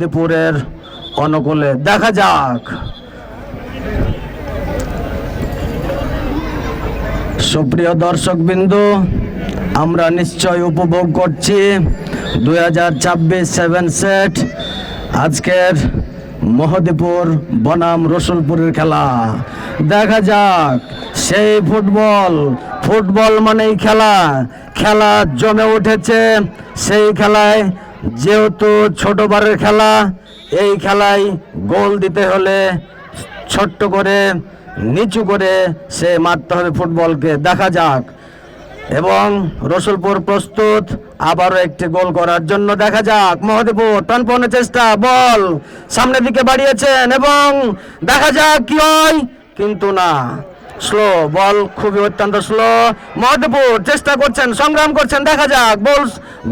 ত্রিপুরের অনুকূলে দেখা যাক। সুপ্রিয় দর্শকবৃন্দ, আমরা নিশ্চয় উপভোগ করছি 2026 সেভেন সেট আজকের মহদীপুর বনাম রসুলপুরের খেলা। দেখা যাক সেই ফুটবল মানেই খেলা, খেলা জমে উঠেছে। সেই খেলায় যেহেতু ছোটবারের খেলা, এই খেলায় গোল দিতে হলে ছোট্ট করে নিচু করে সে মারতে হবে ফুটবলকে। দেখা যাক, এবং রসুলপুর প্রস্তুত আবারও একটি গোল করার জন্য। দেখা যাক মহদীপুর টানপনের চেষ্টা, বল সামনের দিকে বাড়িয়েছেন এবং দেখা যাক কি হয়, কিন্তু না, স্লো বল, খুবই অত্যন্ত স্লো। মহদীপুর চেষ্টা করছেন, সংগ্রাম করছেন, দেখা যাক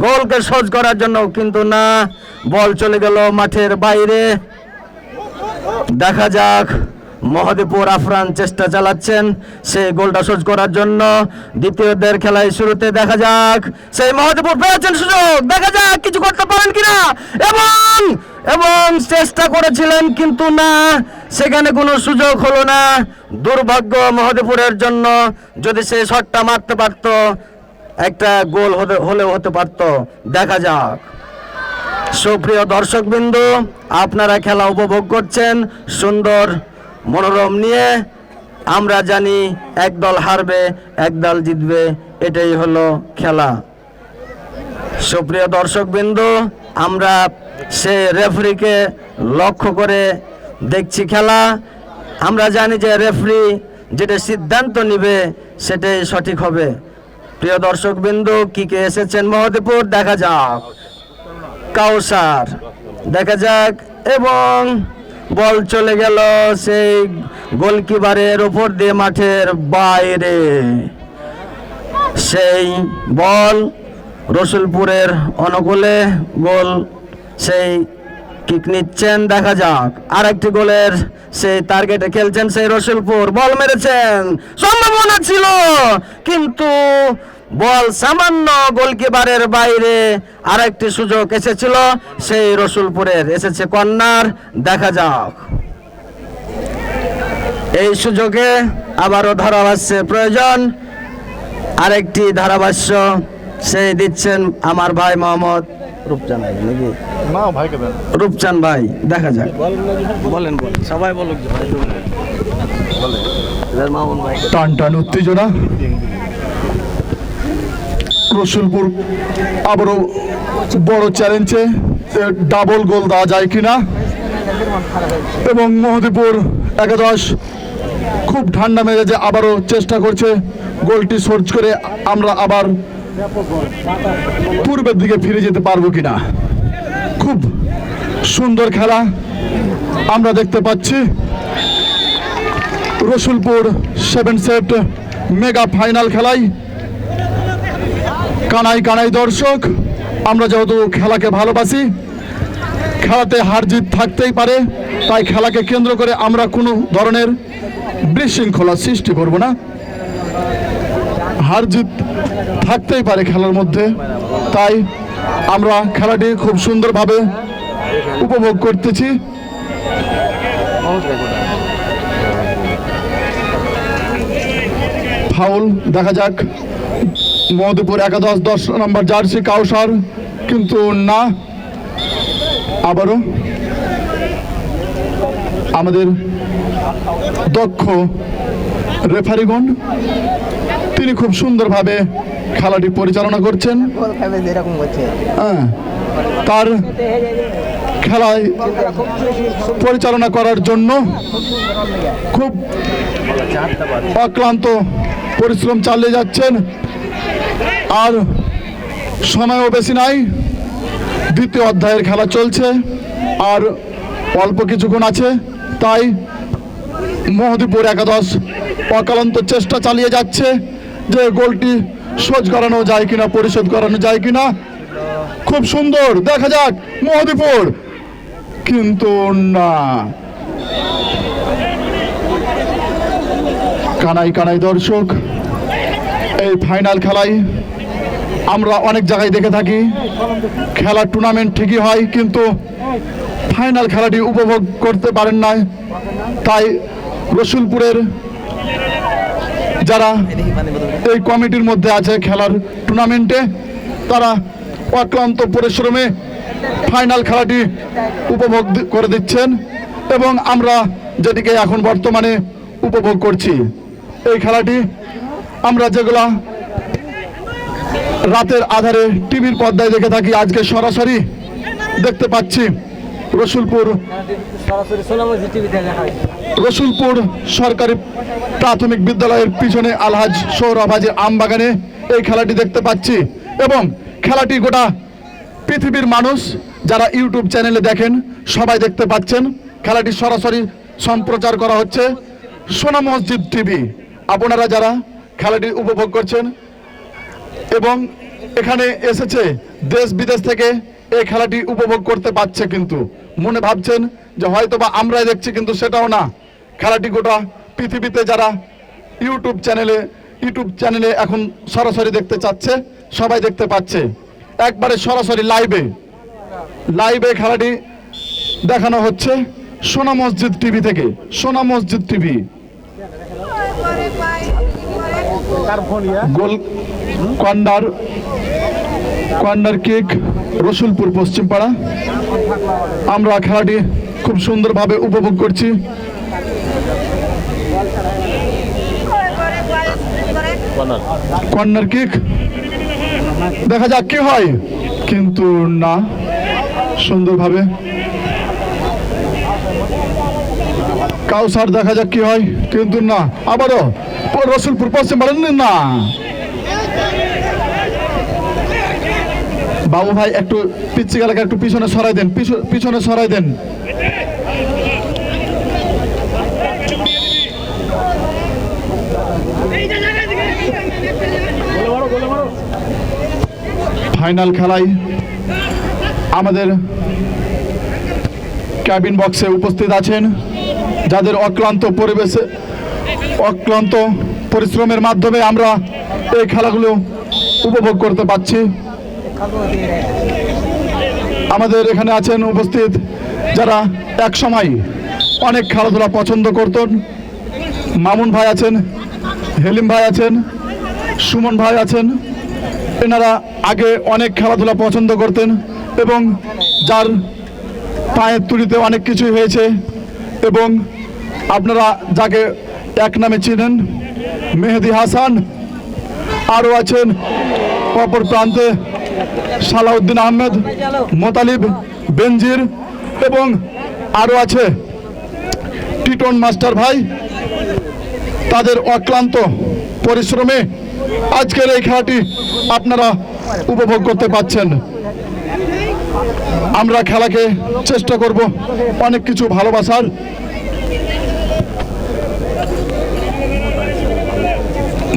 গোলকে সহজ করার জন্য, কিন্তু না, বল চলে গেল মাঠের বাইরে। দেখা যাক মহদীপুর আফরান চেষ্টা চালাচ্ছেন সেই গোলটা সহজ করার জন্য। দ্বিতীয়দের খেলায় শুরুতে দেখা যাক সেই মহদীপুর পেয়েছেন সুযোগ, দেখা যাক কিছু করতে পারেন কিনা, এবং চেষ্টা করেছিলেন কিন্তু না, সেখানে কোনো সুযোগ হলো না। দুর্ভাগ্য মহদীপুরের জন্য, যদি সেই শটটা মারতে পারত একটা গোল হলেও হতে পারত। দেখা যাক সুপ্রিয় দর্শকবৃন্দ, আপনারা খেলা উপভোগ করছেন সুন্দর মনোরম নিয়ে। আমরা জানি এক দল হারবে, এক দল জিতবে, এটাই হলো খেলা। সুপ্রিয় দর্শকবৃন্দ, আমরা সে রেফারিকে লক্ষ্য করে দেখছি খেলা। আমরা জানি যে রেফারি যেটা সিদ্ধান্ত নিবে সেটাই সঠিক হবে। প্রিয় দর্শকবৃন্দ, কি কে এসেছেন মহদীপুর, দেখা যাক কাউসার, দেখা যাক, এবং বল চলে গেল সেই গোলকিপারের উপর দিয়ে মাঠের বাইরে। সেই বল রসুলপুরের অনুকূলে, গোল সেই কিক নিচ্ছেন। দেখা যাক আরেকটি গোলের সেই টার্গেটে খেলছেন সেই রসুলপুর, বল মেরেছেন, সম্ভাবনা ছিল কিন্তু বল সামান্য গোলকিপারের বাইরে। আরেকটি সুযোগ এসেছিল সেই রসুলপুরের, এসেছে কর্নার। দেখা যাক এই সুযোগে আবারও ধারাভাষ্যের প্রয়োজন, আরেকটি ধারাভাষ্য সেই দিচ্ছেন আমার ভাই মোহাম্মদ রূপচান নাকি রূপচান ভাই। দেখা যাক, বলেন সবাই বলুক, টান টান উত্তেজনা। রসুলপুর আবারও বড় চ্যালেঞ্জে ডাবল গোল দেওয়া যায় কিনা, এবং মহদীপুর একাদশ খুব ঠান্ডা মেজাজে আবারও চেষ্টা করছে গোলটি সোর্স করে আমরা আবার পূর্বের দিকে ফিরে যেতে পারবো কিনা। খুব সুন্দর খেলা আমরা দেখতে পাচ্ছি। Rasulpur seven set mega final খেলায় কানাই কানাই দর্শক, আমরা যেহেতু খেলাকে ভালোবাসি, খেলাতে হার জিত থাকতেই পারে, তাই খেলাকে কেন্দ্র করে আমরা কোনো ধরনের বিশৃঙ্খলা সৃষ্টি করব না। হার জিত থাকতেই পারে খেলার মধ্যে, তাই আমরা খেলাটি খুব সুন্দরভাবে উপভোগ করতেছি। ফাউল, দেখা যাক মহদীপুর একাদশ 10 নম্বর জার্সি কাউসার, কিন্তু না, আবারও আমাদের দক্ষ রেফারিগণ তিনি খুব সুন্দরভাবে খেলাটি পরিচালনা করছেন। তার খেলায় পরিচালনা করার জন্য খুব অক্লান্ত পরিশ্রম চালিয়ে যাচ্ছেন। আর সময়ও বেশি নাই, দ্বিতীয় অধ্যায়ের খেলা চলছে, আর অল্প কিছুক্ষণ আছে, তাই মহদীপুর একাদশ অক্লান্ত চেষ্টা চালিয়ে যাচ্ছে যে গোলটি শোধ করানো যায় কিনা, পরিশোধ করানো যায় কিনা। খুব সুন্দর, দেখা যাক মহদীপুর, কিন্তু না। কানাই কানাই দর্শক, এই ফাইনাল খেলায় আমরা অনেক জায়গায় দেখে থাকি খেলার টুর্নামেন্ট ঠিকই হয়, কিন্তু ফাইনাল খেলাটি উপভোগ করতে পারেন নাই, তাই রসুলপুরের যারা এই কমিটির মধ্যে আছে খেলার টুর্নামেন্টে, তারা অক্লান্ত পরিশ্রমে ফাইনাল খেলাটি উপভোগ করে দিচ্ছেন এবং আমরা যেটিকে এখন বর্তমানে উপভোগ করছি। এই খেলাটি আমরা যেগুলা রাতের আধারে টিভির পর্দায় দেখে থাকি, আজকে সরাসরি দেখতে পাচ্ছি রসুলপুর সরকারি প্রাথমিক বিদ্যালয়ের পিছনে আলহাজ সৌরভ হাজীর আমবাগানে এই খেলাটি দেখতে পাচ্ছি এবং খেলাটি গোটা পৃথিবীর মানুষ যারা ইউটিউব চ্যানেলে দেখেন সবাই দেখতে পাচ্ছেন। খেলাটি সরাসরি সম্প্রচার করা হচ্ছে সোনা মসজিদ টিভি। আপনারা যারা খেলাটি উপভোগ করছেন এবং এখানে এসেছে দেশ বিদেশ থেকে এই খেলাটি উপভোগ করতে পারছে, কিন্তু মনে ভাবছেন যে হয়তো বা আমরাই দেখছি, কিন্তু সেটাও না। খেলাটি গোটা পৃথিবীতে যারা ইউটিউব চ্যানেলে এখন সরাসরি দেখতে চাচ্ছে সবাই দেখতে পাচ্ছে, একবারে সরাসরি লাইভে খেলাটি দেখানো হচ্ছে সোনা মসজিদ টিভি থেকে। সোনা মসজিদ টিভি গোল কর্নার কিক রসুলপুর পশ্চিমপাড়া। আমরা খেলাটি খুব সুন্দরভাবে উপভোগ করছি। কর্নার কিক, দেখা যাক কি হয়, কিন্তু না, সুন্দরভাবে কাউসার, দেখা যাক কি হয়, কিন্তু না, আবারও রসুলপুর পশ্চিমপাড়া, না। বাবু ভাই একটু পিচ্ছি এলাকা একটু পিছনে সরাই দেন, পিছনে সরাই দেন। ফাইনাল খেলায় আমাদের ক্যাবিন বক্সে উপস্থিত আছেন যাদের অক্লান্ত পরিশ্রমের মাধ্যমে আমরা এই খেলাগুলো উপভোগ করতে পারছি। আমাদের এখানে আছেন উপস্থিত যারা এক সময় অনেক খেলাধুলা পছন্দ করতেন। মামুন ভাই আছেন, হেলিম ভাই আছেন, সুমন ভাই আছেন। এনারা আগে অনেক খেলাধুলা পছন্দ করতেন এবং যার পায়ের তুলিতে অনেক কিছুই হয়েছে এবং আপনারা যাকে এক নামে চিনেন মেহেদি হাসান, আরও আছেন অপর প্রান্তে সালাউদ্দিন আহমেদ, মোতালিব, বেনজির এবং আরও আছে টিটন মাস্টার ভাই। তাদের অক্লান্ত পরিশ্রমে আজকের এই খেলাটি আপনারা উপভোগ করতে পাচ্ছেন। আমরা খেলাকে চেষ্টা করব অনেক কিছু ভালোবাসার।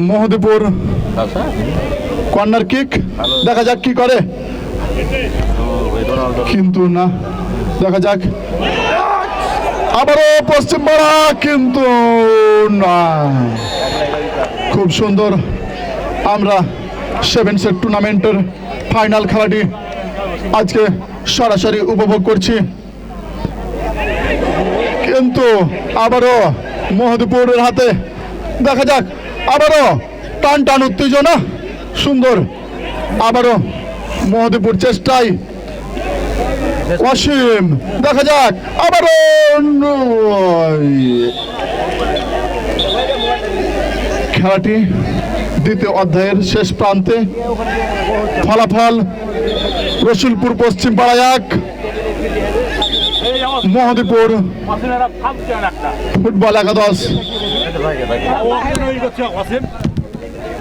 মহদীপুর কর্নার কিক, দেখা যাক কি করে, কিন্তু না, দেখা যাক, আবারও পশ্চিমপাড়া, কিন্তু না। খুব সুন্দর, আমরা 7 সেট টুর্নামেন্টের ফাইনাল খেলাটি আজকে সরাসরি উপভোগ করছি, কিন্তু আবারও মহদীপুরের হাতে, দেখা যাক, আবারও টান উত্তেজনা, সুন্দর, আবারও মহদীপুর চেষ্টায়, অসীম, দেখা যাক, আবারও খেলাটি দ্বিতীয় অধ্যায়ের শেষ প্রান্তে। ফলাফল রসুলপুর পশ্চিমপাড়া 1, মহদীপুর ফুটবল একাদশ।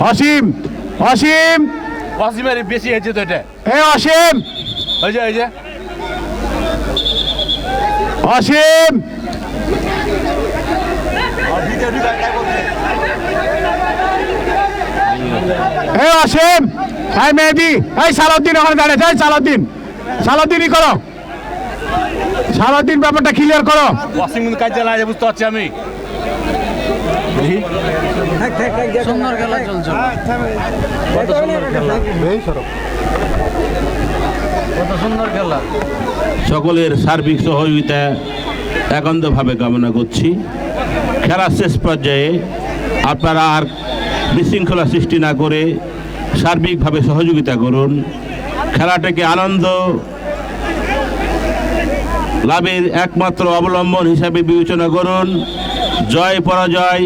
অসীম অসীমের বেশি হয়েছে তো এটা। অসীম এই যে অসীম অসীম, হ্যাঁ মেহেদি, এই সালাউদ্দিন ওখানে দাঁড়িয়েছে, সালাউদ্দিনই করো, সালাউদ্দিন ব্যাপারটা ক্লিয়ার করো। অসীম কিন্তু কাজ চালায় বুঝতে পারছি আমি। সুন্দর খেলা চলছে, কত সুন্দর খেলা। কত সুন্দর খেলা। সকলের সার্বিক সহযোগিতা একান্তভাবে কামনা করছি। খেলা শেষ পর্যায়ে আপনারা আর বিশৃঙ্খলা সৃষ্টি না করে সার্বিকভাবে সহযোগিতা করুন। খেলাটাকে আনন্দ লাভের একমাত্র অবলম্বন হিসাবে বিবেচনা করুন। জয় পরাজয়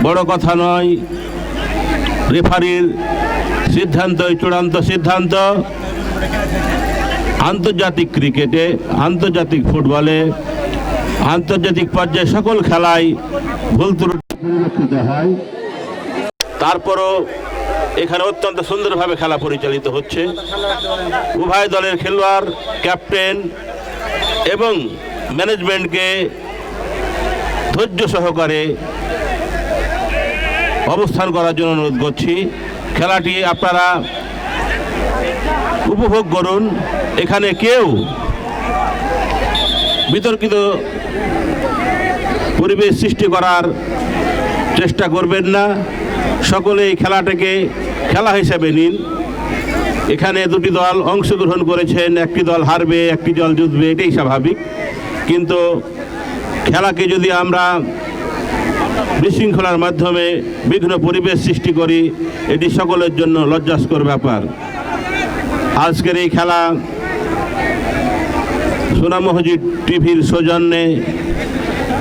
বড় কথা নয়, রেফারির সিদ্ধান্তই চূড়ান্ত সিদ্ধান্ত। আন্তর্জাতিক ক্রিকেটে, আন্তর্জাতিক ফুটবলে, আন্তর্জাতিক পর্যায়ে সকল খেলায় ভুল ত্রুটি পরিলক্ষিত হয়। তারপরও এখানে অত্যন্ত সুন্দরভাবে খেলা পরিচালিত হচ্ছে। উভয় দলের খেলোয়াড়, ক্যাপ্টেন এবং ম্যানেজমেন্টকে ধৈর্য সহকারে অবস্থান করার জন্য অনুরোধ করছি। খেলাটি আপনারা উপভোগ করুন। এখানে কেউ বিতর্কিত পরিবেশ সৃষ্টি করার চেষ্টা করবেন না। সকলে এই খেলাটাকে খেলা হিসেবে নিন। এখানে দুটি দল অংশগ্রহণ করেছেন, একটি দল হারবে, একটি দল জিতবে, এটাই স্বাভাবিক। কিন্তু খেলাকে যদি আমরা বিশৃঙ্খলার মাধ্যমে বিঘ্ন পরিবেশ সৃষ্টি করি, এটি সকলের জন্য লজ্জাস্কর ব্যাপার। আজকের এই খেলা সোনামুহুরী টিভির সৌজন্যে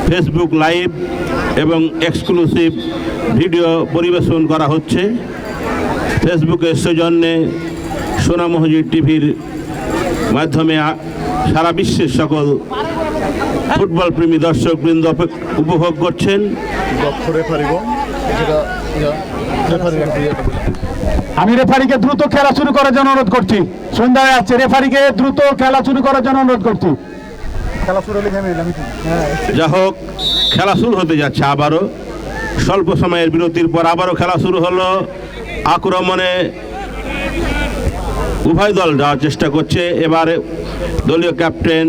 ফেসবুক লাইভ এবং এক্সক্লুসিভ ভিডিও পরিবেশন করা হচ্ছে। ফেসবুকের সৌজন্যে সোনামুহুরী টিভির মাধ্যমে সারা বিশ্বের সকল ফুটবল প্রেমী দর্শকবৃন্দ উপভোগ করছেন। আমি রেফারিকে দ্রুত খেলা শুরু করার জন্য অনুরোধ করছি। সন্ধ্যায় আসছে, রেফারিকে দ্রুত খেলা শুরু করার জন্য অনুরোধ করছি। যা হোক, খেলা শুরু হতে যাচ্ছে আবারও। স্বল্প সময়ের বিরতির পর আবারও খেলা শুরু হলো। আক্রমণে উভয় দল যাওয়ার চেষ্টা করছে। এবারে দলীয় ক্যাপ্টেন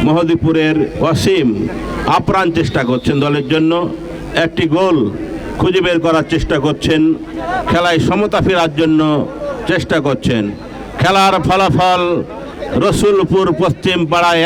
মহদীপুরের অসীম আপ্রাণ চেষ্টা করছেন দলের জন্য। একটি গোল খুঁজে বের করার চেষ্টা করছেন, খেলায় সমতা ফেরার জন্য চেষ্টা করছেন। খেলার ফলাফল রসুলপুর পশ্চিম পাড়ায়